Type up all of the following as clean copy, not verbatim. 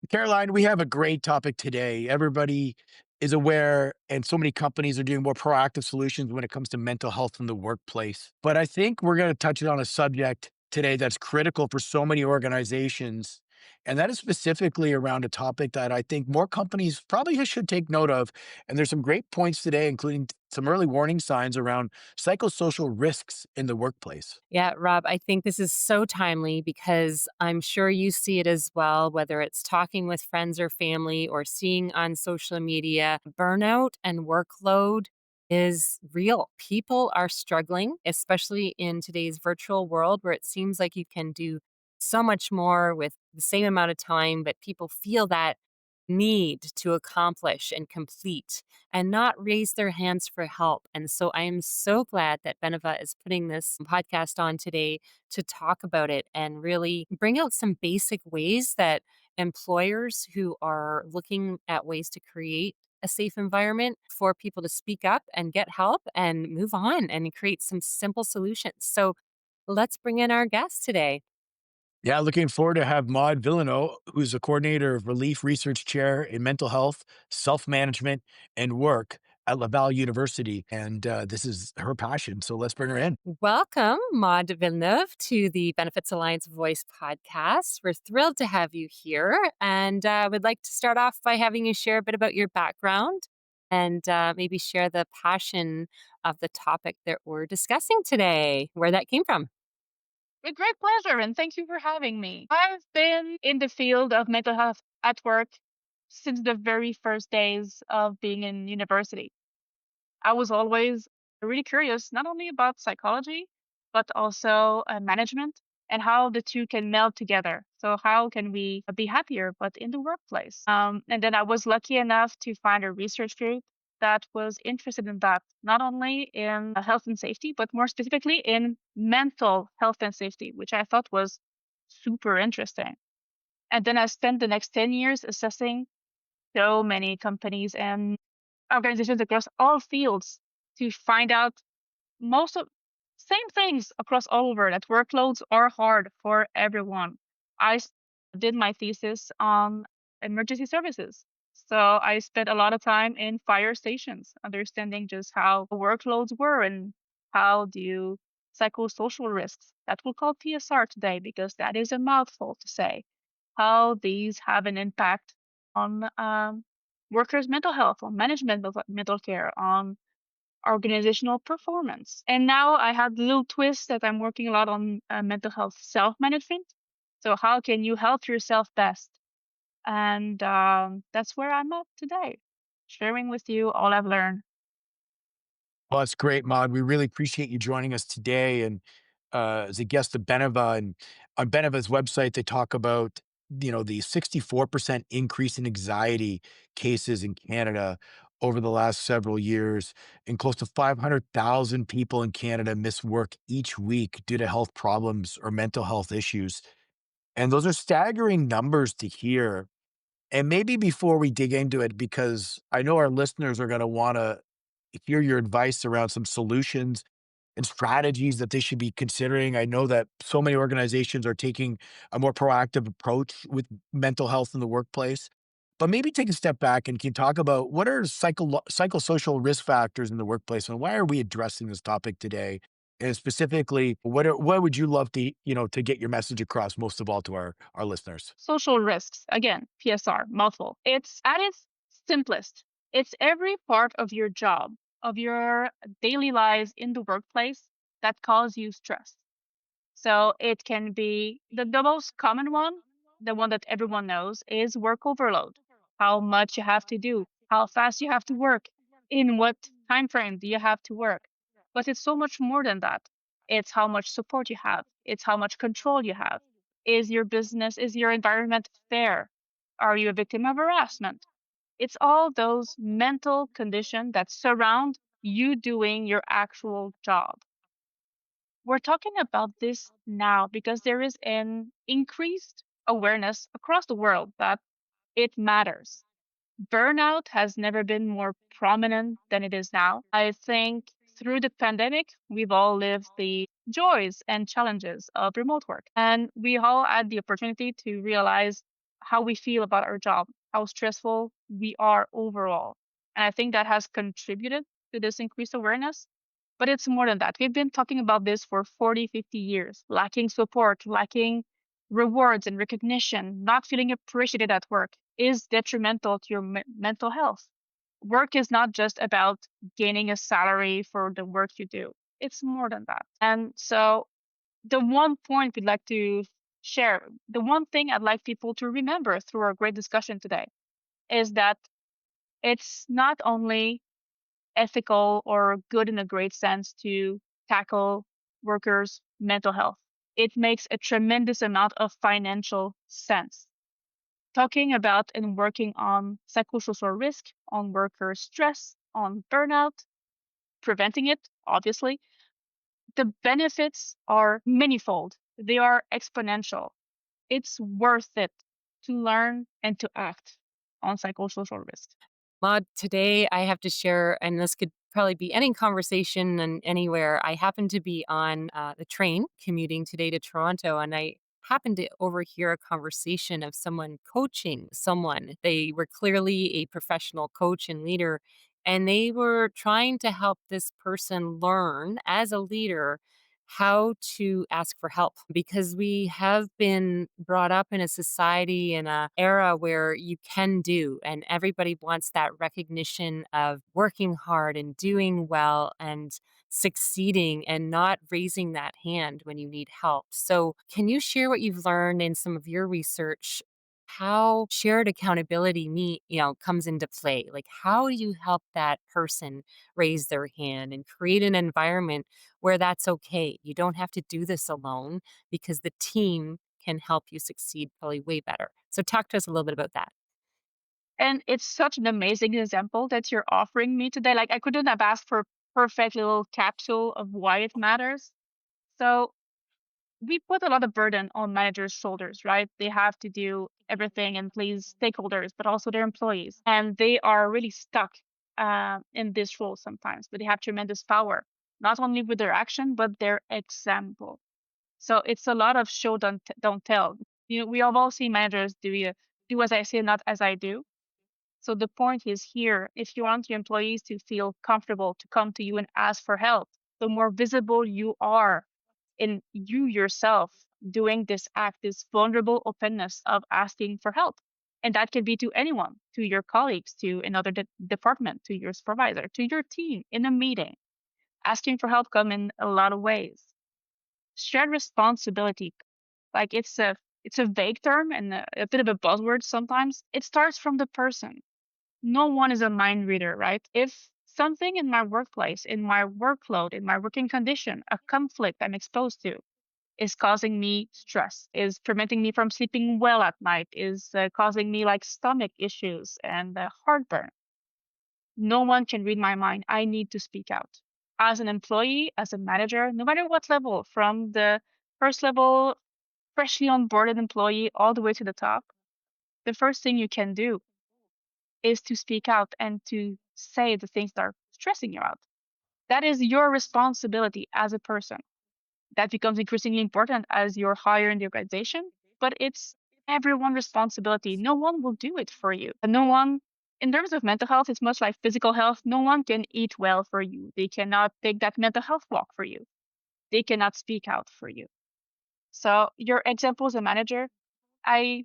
Caroline, we have a great topic today. Everybody is aware, and so many companies are doing more proactive solutions when it comes to mental health in the workplace. But I think we're going to touch on a subject today that's critical for so many organizations. And that is specifically around a topic that I think more companies probably should take note of. And there's some great points today, including some early warning signs around psychosocial risks in the workplace. Yeah, Rob, I think this is so timely because I'm sure you see it as well, whether it's talking with friends or family or seeing on social media. Burnout and workload is real. People are struggling, especially in today's virtual world where it seems like you can do so much more with the same amount of time, but people feel that need to accomplish and complete and not raise their hands for help. And so I am so glad that Beneva is putting this podcast on today to talk about it and really bring out some basic ways that employers who are looking at ways to create a safe environment for people to speak up and get help and move on and create some simple solutions. So let's bring in our guest today. Yeah, looking forward to have Maude Villeneuve, who's a coordinator of Relief Research Chair in Mental Health, Self-Management, and Work at Laval University. And this is her passion. So let's bring her in. Welcome, Maude Villeneuve, to the Benefits Alliance Voice podcast. We're thrilled to have you here, and would like to start off by having you share a bit about your background and maybe share the passion of the topic that we're discussing today, where that came from. With great pleasure, and thank you for having me. I've been in the field of mental health at work since the very first days of being in university. I was always really curious, not only about psychology, but also management and how the two can meld together. So, how can we be happier, but in the workplace? And then I was lucky enough to find a research group that was interested in that, not only in health and safety, but more specifically in mental health and safety, which I thought was super interesting. And then I spent the next 10 years assessing so many companies and organizations across all fields to find out most of same things across all over that workloads are hard for everyone. I did my thesis on emergency services. So I spent a lot of time in fire stations, understanding just how the workloads were and how do psychosocial risks, that we'll call PSR today, because that is a mouthful to say, how these have an impact on workers' mental health, on management of mental care, on organizational performance. And now I have the little twist that I'm working a lot on mental health self-management. So how can you help yourself best? And that's where I'm at today, sharing with you all I've learned. Well, that's great, Maude. We really appreciate you joining us today. And as a guest of Beneva, and on Beneva's website, they talk about, the 64% increase in anxiety cases in Canada over the last several years, and close to 500,000 people in Canada miss work each week due to health problems or mental health issues. And those are staggering numbers to hear. And maybe before we dig into it, because I know our listeners are going to want to hear your advice around some solutions and strategies that they should be considering. I know that so many organizations are taking a more proactive approach with mental health in the workplace. But maybe take a step back and can talk about what are psychosocial risk factors in the workplace and why are we addressing this topic today? And specifically, what would you love to, to get your message across most of all to our listeners? Social risks, again, PSR, mouthful. It's at its simplest. It's every part of your job, of your daily lives in the workplace that cause you stress. So it can be the most common one, the one that everyone knows, is work overload. How much you have to do, how fast you have to work, in what time frame do you have to work. But it's so much more than that. It's how much support you have, it's how much control you have. Is your business, is your environment fair? Are you a victim of harassment? It's all those mental conditions that surround you doing your actual job. We're talking about this now because there is an increased awareness across the world that it matters. Burnout has never been more prominent than it is now. I think Through the pandemic, we've all lived the joys and challenges of remote work. And we all had the opportunity to realize how we feel about our job, how stressful we are overall. And I think that has contributed to this increased awareness. But it's more than that. We've been talking about this for 40, 50 years, lacking support, lacking rewards and recognition, not feeling appreciated at work is detrimental to your mental health. Work is not just about gaining a salary for the work you do. It's more than that. And so the one point we'd like to share, the one thing I'd like people to remember through our great discussion today is that it's not only ethical or good in a great sense to tackle workers' mental health. It makes a tremendous amount of financial sense. Talking about and working on psychosocial risk, on worker stress, on burnout, preventing it, obviously, the benefits are manifold. They are exponential. It's worth it to learn and to act on psychosocial risk. Maude, today I have to share, and this could probably be any conversation and anywhere. I happen to be on the train commuting today to Toronto, and I happened to overhear a conversation of someone coaching someone. They were clearly a professional coach and leader, and they were trying to help this person learn as a leader how to ask for help because we have been brought up in a society in a era where you can do and everybody wants that recognition of working hard and doing well and succeeding and not raising that hand when you need help. So, can you share what you've learned in some of your research? How shared accountability comes into play? Like how do you help that person raise their hand and create an environment where that's okay. You don't have to do this alone because the team can help you succeed probably way better. So, talk to us a little bit about that. And it's such an amazing example that you're offering me today. Like I couldn't have asked for a perfect little capsule of why it matters. So we put a lot of burden on managers' shoulders, right? They have to do everything and please stakeholders, but also their employees. And they are really stuck in this role sometimes, but they have tremendous power, not only with their action, but their example. So it's a lot of show, don't tell. We have all seen managers do as I say, not as I do. So the point is here, if you want your employees to feel comfortable to come to you and ask for help, the more visible you are in you yourself doing this act, this vulnerable openness of asking for help. And that can be to anyone, to your colleagues, to another department, to your supervisor, to your team in a meeting. Asking for help come in a lot of ways. Shared responsibility, like it's a vague term and a bit of a buzzword sometimes. It starts from the person. No one is a mind reader, right? If something in my workplace, in my workload, in my working condition, a conflict I'm exposed to is causing me stress, is preventing me from sleeping well at night, is causing me like stomach issues and heartburn. No one can read my mind. I need to speak out. As an employee, as a manager, no matter what level, from the first level, freshly onboarded employee, all the way to the top, the first thing you can do is to speak out and to say the things that are stressing you out. That is your responsibility as a person. That becomes increasingly important as you're higher in the organization, but it's everyone's responsibility. No one will do it for you. And no one, in terms of mental health, it's much like physical health. No one can eat well for you. They cannot take that mental health walk for you. They cannot speak out for you. So your example as a manager, I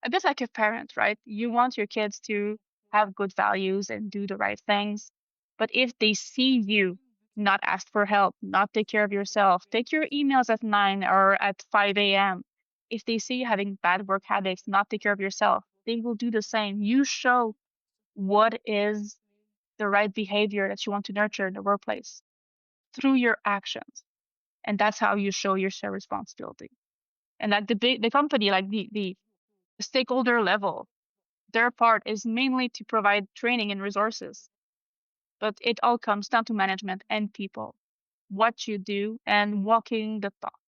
a bit like a parent, right? You want your kids to have good values and do the right things. But if they see you not ask for help, not take care of yourself, take your emails at 9 or at 5 a.m., if they see you having bad work habits, not take care of yourself, they will do the same. You show what is the right behavior that you want to nurture in the workplace through your actions. And that's how you show your share responsibility. And like the company, like the stakeholder level, their part is mainly to provide training and resources, but it all comes down to management and people, what you do and walking the talk,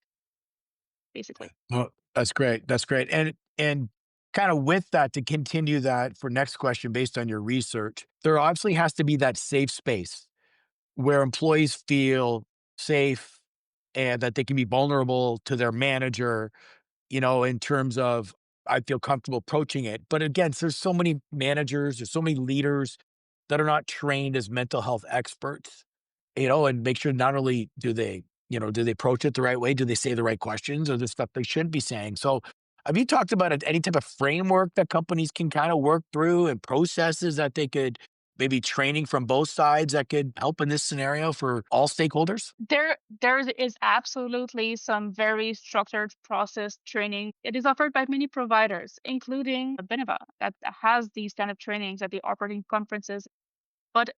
basically. Well, that's great. That's great. And kind of with that, to continue that for next question based on your research, there obviously has to be that safe space where employees feel safe and that they can be vulnerable to their manager, in terms of I feel comfortable approaching it. But again, there's so many managers, there's so many leaders that are not trained as mental health experts, and make sure not only do they approach it the right way? Do they say the right questions or the stuff they shouldn't be saying? So have you talked about any type of framework that companies can kind of work through and processes that they could maybe training from both sides that could help in this scenario for all stakeholders? There is absolutely some very structured process training. It is offered by many providers, including Beneva, that has these kind of trainings at the operating conferences. But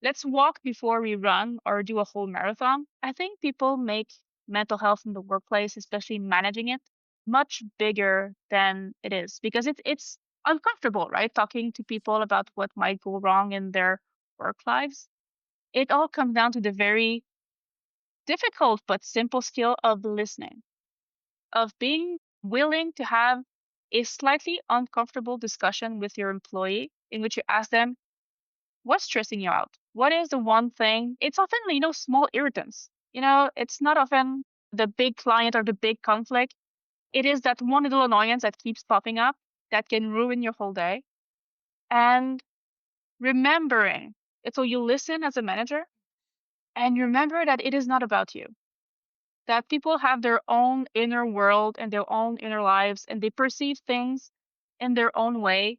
let's walk before we run or do a whole marathon. I think people make mental health in the workplace, especially managing it, much bigger than it is because it's uncomfortable, right? Talking to people about what might go wrong in their work lives. It all comes down to the very difficult but simple skill of listening, of being willing to have a slightly uncomfortable discussion with your employee in which you ask them, what's stressing you out? What is the one thing? It's often, small irritants. It's not often the big client or the big conflict. It is that one little annoyance that keeps popping up that can ruin your whole day. And remembering, so you listen as a manager and remember that it is not about you, that people have their own inner world and their own inner lives and they perceive things in their own way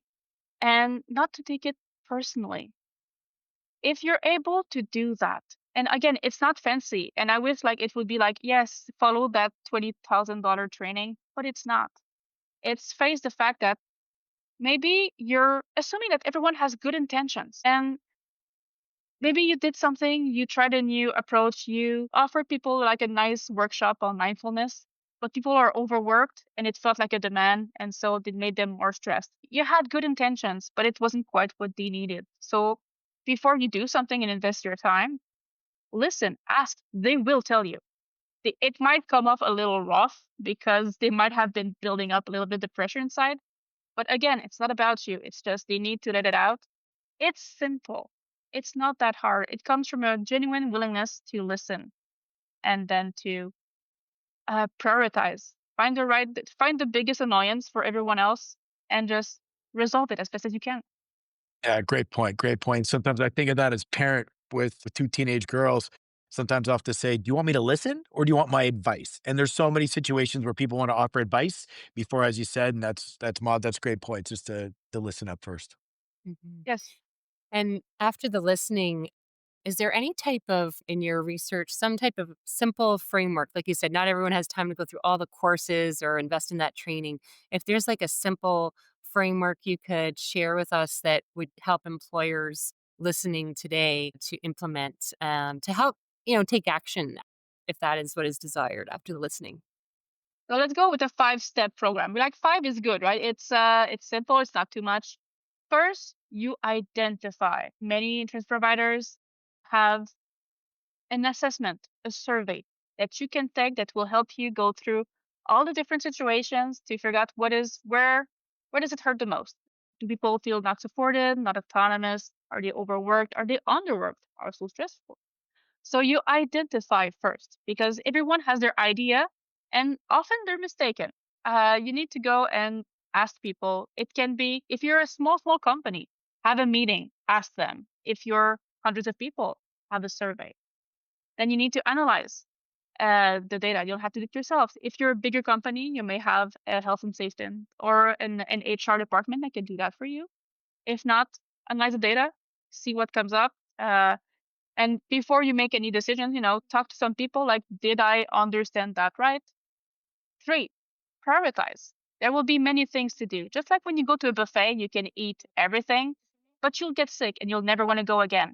and not to take it personally. If you're able to do that, and again, it's not fancy, and I wish like it would be like, yes, follow that $20,000 training, but it's not. It's face the fact that maybe you're assuming that everyone has good intentions and maybe you did something, you tried a new approach, you offered people like a nice workshop on mindfulness, but people are overworked and it felt like a demand. And so it made them more stressed. You had good intentions, but it wasn't quite what they needed. So before you do something and invest your time, listen, ask, they will tell you. It might come off a little rough because they might have been building up a little bit of pressure inside. But again, it's not about you. It's just they need to let it out. It's simple. It's not that hard. It comes from a genuine willingness to listen and then to prioritize. Find the biggest annoyance for everyone else and just resolve it as best as you can. Yeah, great point. Great point. Sometimes I think of that as parent with two teenage girls. Sometimes I have to say, do you want me to listen or do you want my advice? And there's so many situations where people want to offer advice before, as you said, and that's Maud, that's great points, just to listen up first. Mhm. Yes. And after the listening, is there any type of, in your research, some type of simple framework? Like you said, not everyone has time to go through all the courses or invest in that training. If there's like a simple framework you could share with us that would help employers listening today to implement, to help, take action if that is what is desired after the listening. So let's go with a 5-step program. We like five is good, right? It's simple, it's not too much. First, you identify. Many insurance providers have an assessment, a survey that you can take that will help you go through all the different situations to figure out where does it hurt the most? Do people feel not supported, not autonomous? Are they overworked? Are they underworked? Are so stressful? So you identify first because everyone has their idea and often they're mistaken. You need to go and ask people. It can be if you're a small company, have a meeting, ask them. If you're hundreds of people, have a survey. Then you need to analyze the data. You don't have to do it yourself. If you're a bigger company, you may have a health and safety or an HR department that can do that for you. If not, analyze the data, see what comes up. And before you make any decisions, talk to some people like, did I understand that right? Three, prioritize. There will be many things to do. Just like when you go to a buffet, you can eat everything, but you'll get sick and you'll never want to go again.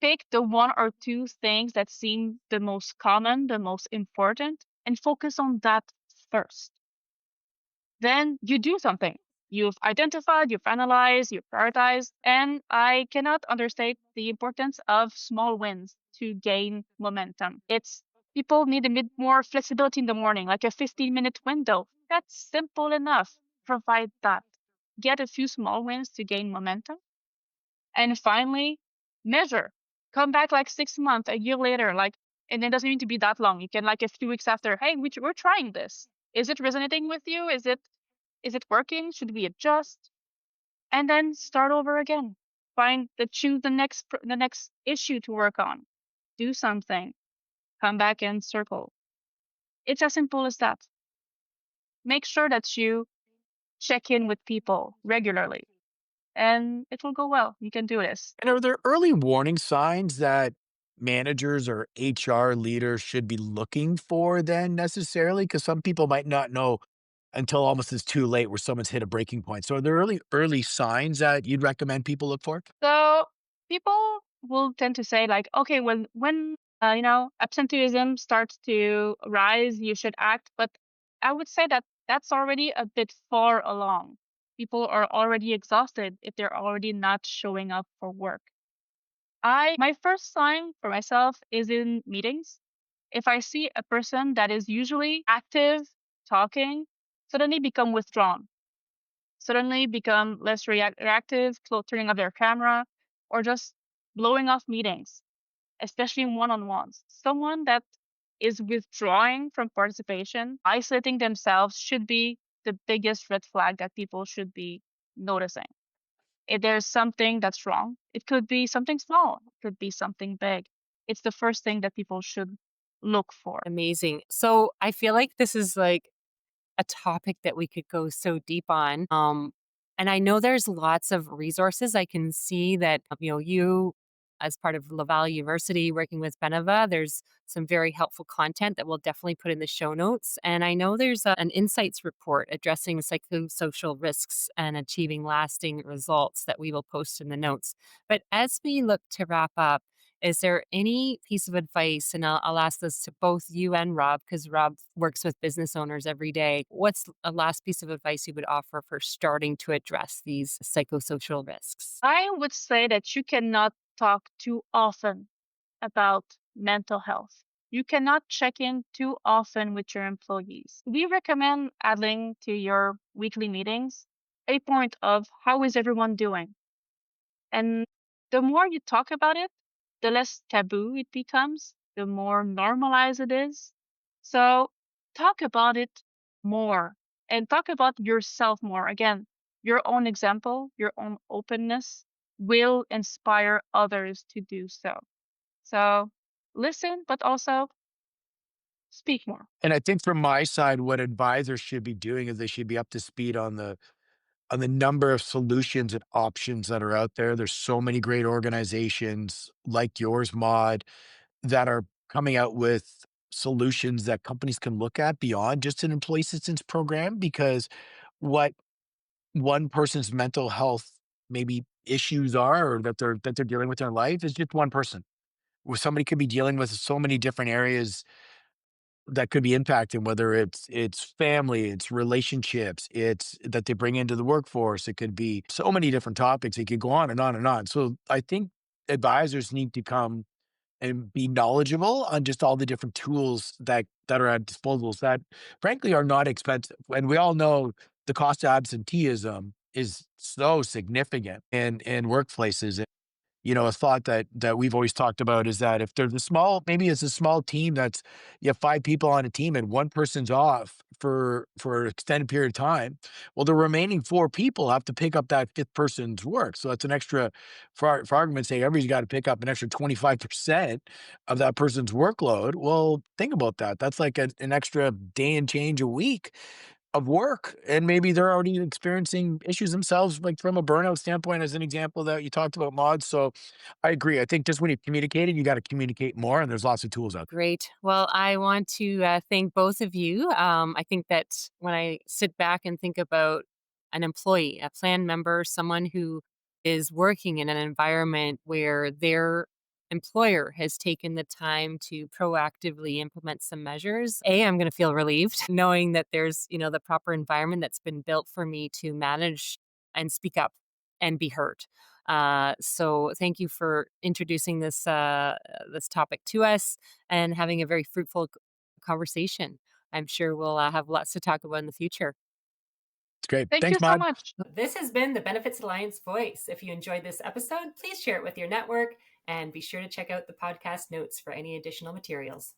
Pick the one or two things that seem the most common, the most important, and focus on that first. Then you do something. You've identified, you've analyzed, you've prioritized, and I cannot understate the importance of small wins to gain momentum. It's people need a bit more flexibility in the morning, like a 15-minute window. That's simple enough. Provide that. Get a few small wins to gain momentum. And finally, measure. Come back like 6 months, a year later, like, and it doesn't need to be that long. You can like a few weeks after, hey, we're trying this. Is it resonating with you? Is it working? Should we adjust? And then start over again. Choose the next issue to work on. Do something. Come back and circle. It's as simple as that. Make sure that you check in with people regularly, and it will go well. You can do this. And are there early warning signs that managers or HR leaders should be looking for then necessarily? Because some people might not know until almost it's too late where someone's hit a breaking point. So are there early signs that you'd recommend people look for? So people will tend to say like, okay, when absenteeism starts to rise, you should act. But I would say that that's already a bit far along. People are already exhausted if they're already not showing up for work. I My first sign for myself is in meetings. If I see a person that is usually active, talking, suddenly become withdrawn, suddenly become less reactive, turning off their camera, or just blowing off meetings, especially one-on-ones. Someone that is withdrawing from participation, isolating themselves should be the biggest red flag that people should be noticing. If there's something that's wrong, it could be something small, it could be something big. It's the first thing that people should look for. Amazing. So I feel like this is like a topic that we could go so deep on. And I know there's lots of resources. I can see that, you as part of Laval University working with Beneva, there's some very helpful content that we'll definitely put in the show notes. And I know there's an insights report addressing psychosocial risks and achieving lasting results that we will post in the notes. But as we look to wrap up, is there any piece of advice, and I'll ask this to both you and Rob, because Rob works with business owners every day. What's a last piece of advice you would offer for starting to address these psychosocial risks? I would say that you cannot talk too often about mental health. You cannot check in too often with your employees. We recommend adding to your weekly meetings a point of how is everyone doing? And the more you talk about it, the less taboo it becomes, the more normalized it is. So talk about it more and talk about yourself more. Again, your own example, your own openness will inspire others to do so. So listen, but also speak more. And I think from my side, what advisors should be doing is they should be up to speed on the number of solutions and options that are out there. There's so many great organizations like yours, Mod, that are coming out with solutions that companies can look at beyond just an employee assistance program because what one person's mental health maybe issues are or that they're dealing with in their life is just one person. Where somebody could be dealing with so many different areas that could be impacting, whether it's family, it's relationships, it's that they bring into the workforce. It could be so many different topics. It could go on and on and on. So I think advisors need to come and be knowledgeable on just all the different tools that are at disposals that frankly are not expensive. And we all know the cost of absenteeism is so significant in workplaces. A thought that we've always talked about is that if there's a small maybe it's a small team that's you have 5 people on a team and one person's off for an extended period of time, well, the remaining 4 people have to pick up that 5th person's work. So it's an extra for argument's sake, everybody's gotta pick up an extra 25% of that person's workload. Well, think about that. That's like an extra day and change a week of work, and maybe they're already experiencing issues themselves, like from a burnout standpoint, as an example that you talked about, mods. So I agree. I think just when you're communicating, you got to communicate more, and there's lots of tools out there. Great. Well, I want to thank both of you. I think that when I sit back and think about an employee, a plan member, someone who is working in an environment where their employer has taken the time to proactively implement some measures, I'm going to feel relieved knowing that there's, the proper environment that's been built for me to manage and speak up and be heard. So thank you for introducing this topic to us and having a very fruitful conversation. I'm sure we'll have lots to talk about in the future. It's great. Thank you Thanks, so Mod. much. This has been the Benefits Alliance Voice. If you enjoyed this episode, please share it with your network And be sure to check out the podcast notes for any additional materials.